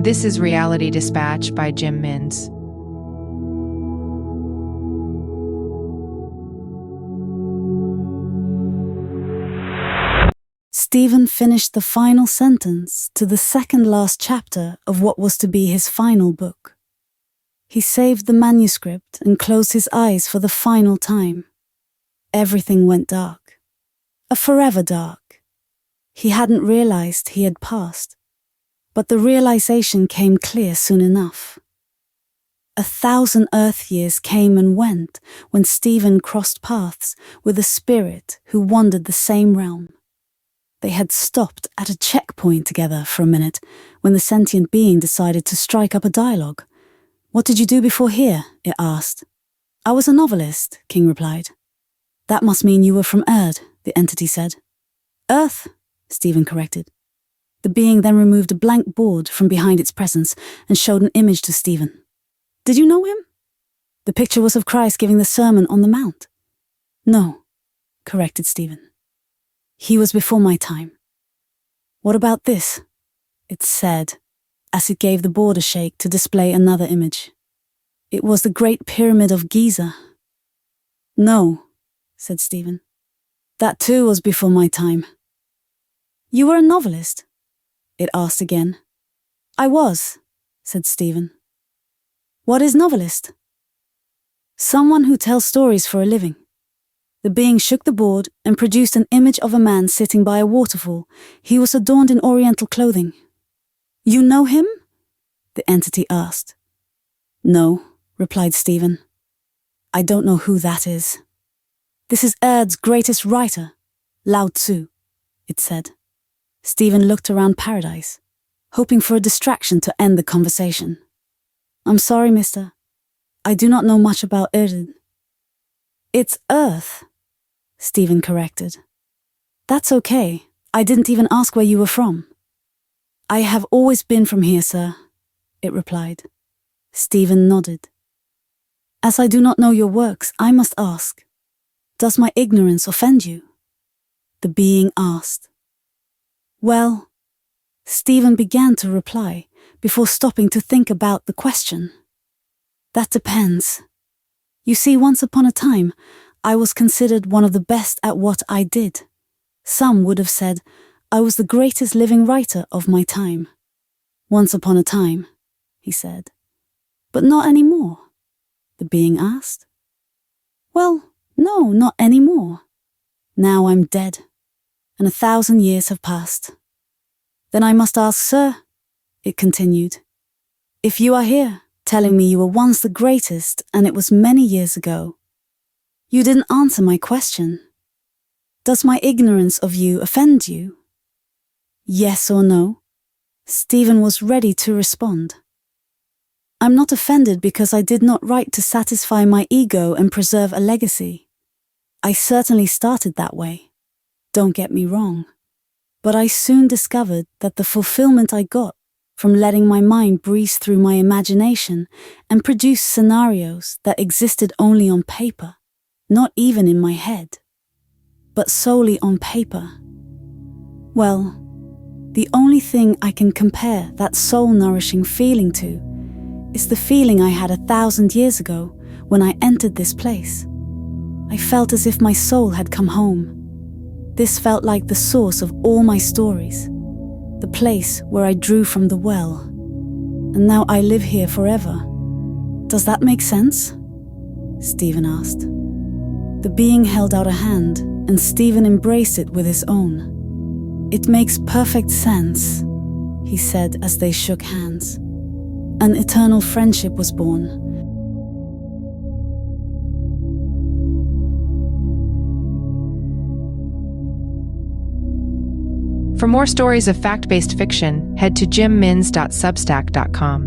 This is Reality Dispatch by Jim Minns. Stephen finished the final sentence to the second-last chapter of what was to be his final book. He saved the manuscript and closed his eyes for the final time. Everything went dark. A forever dark. He hadn't realized he had passed, but the realization came clear soon enough. 1,000 Earth years came and went when Stephen crossed paths with a spirit who wandered the same realm. They had stopped at a checkpoint together for a minute when the sentient being decided to strike up a dialogue. "What did you do before here?" it asked. "I was a novelist," King replied. "That must mean you were from Erd," the entity said. "Earth," Stephen corrected. The being then removed a blank board from behind its presence and showed an image to Stephen. "Did you know him?" The picture was of Christ giving the Sermon on the Mount. "No," corrected Stephen. "He was before my time." "What about this?" it said, as it gave the board a shake to display another image. "It was the Great Pyramid of Giza." "No," said Stephen. "That too was before my time." "You were a novelist?" it asked again. "I was," said Stephen. "What is novelist?" "Someone who tells stories for a living." The being shook the board and produced an image of a man sitting by a waterfall. He was adorned in oriental clothing. "You know him?" the entity asked. "No," replied Stephen. "I don't know who that is." "This is Erd's greatest writer, Lao Tzu," it said. Stephen looked around paradise, hoping for a distraction to end the conversation. "I'm sorry, mister. I do not know much about Erd." "It's Earth," Stephen corrected. "That's okay. I didn't even ask where you were from." "I have always been from here, sir," it replied. Stephen nodded. "As I do not know your works, I must ask, does my ignorance offend you?" the being asked. "Well," Stephen began to reply before stopping to think about the question. "That depends. You see, once upon a time, I was considered one of the best at what I did. Some would have said I was the greatest living writer of my time." "Once upon a time," he said. "But not anymore?" the being asked. "Well, no, not anymore. Now I'm dead, and 1,000 years have passed." "Then I must ask, sir," it continued, "if you are here, telling me you were once the greatest and it was many years ago. You didn't answer my question. Does my ignorance of you offend you? Yes or no?" Stephen was ready to respond. "I'm not offended because I did not write to satisfy my ego and preserve a legacy. I certainly started that way. Don't get me wrong. But I soon discovered that the fulfillment I got from letting my mind breeze through my imagination and produce scenarios that existed only on paper, not even in my head, but solely on paper. Well, the only thing I can compare that soul-nourishing feeling to is the feeling I had 1,000 years ago when I entered this place. I felt as if my soul had come home. This felt like the source of all my stories, the place where I drew from the well. And now I live here forever. Does that make sense?" Stephen asked. The being held out a hand, and Stephen embraced it with his own. "It makes perfect sense," he said as they shook hands. An eternal friendship was born. For more stories of fact-based fiction, head to jimminns.substack.com.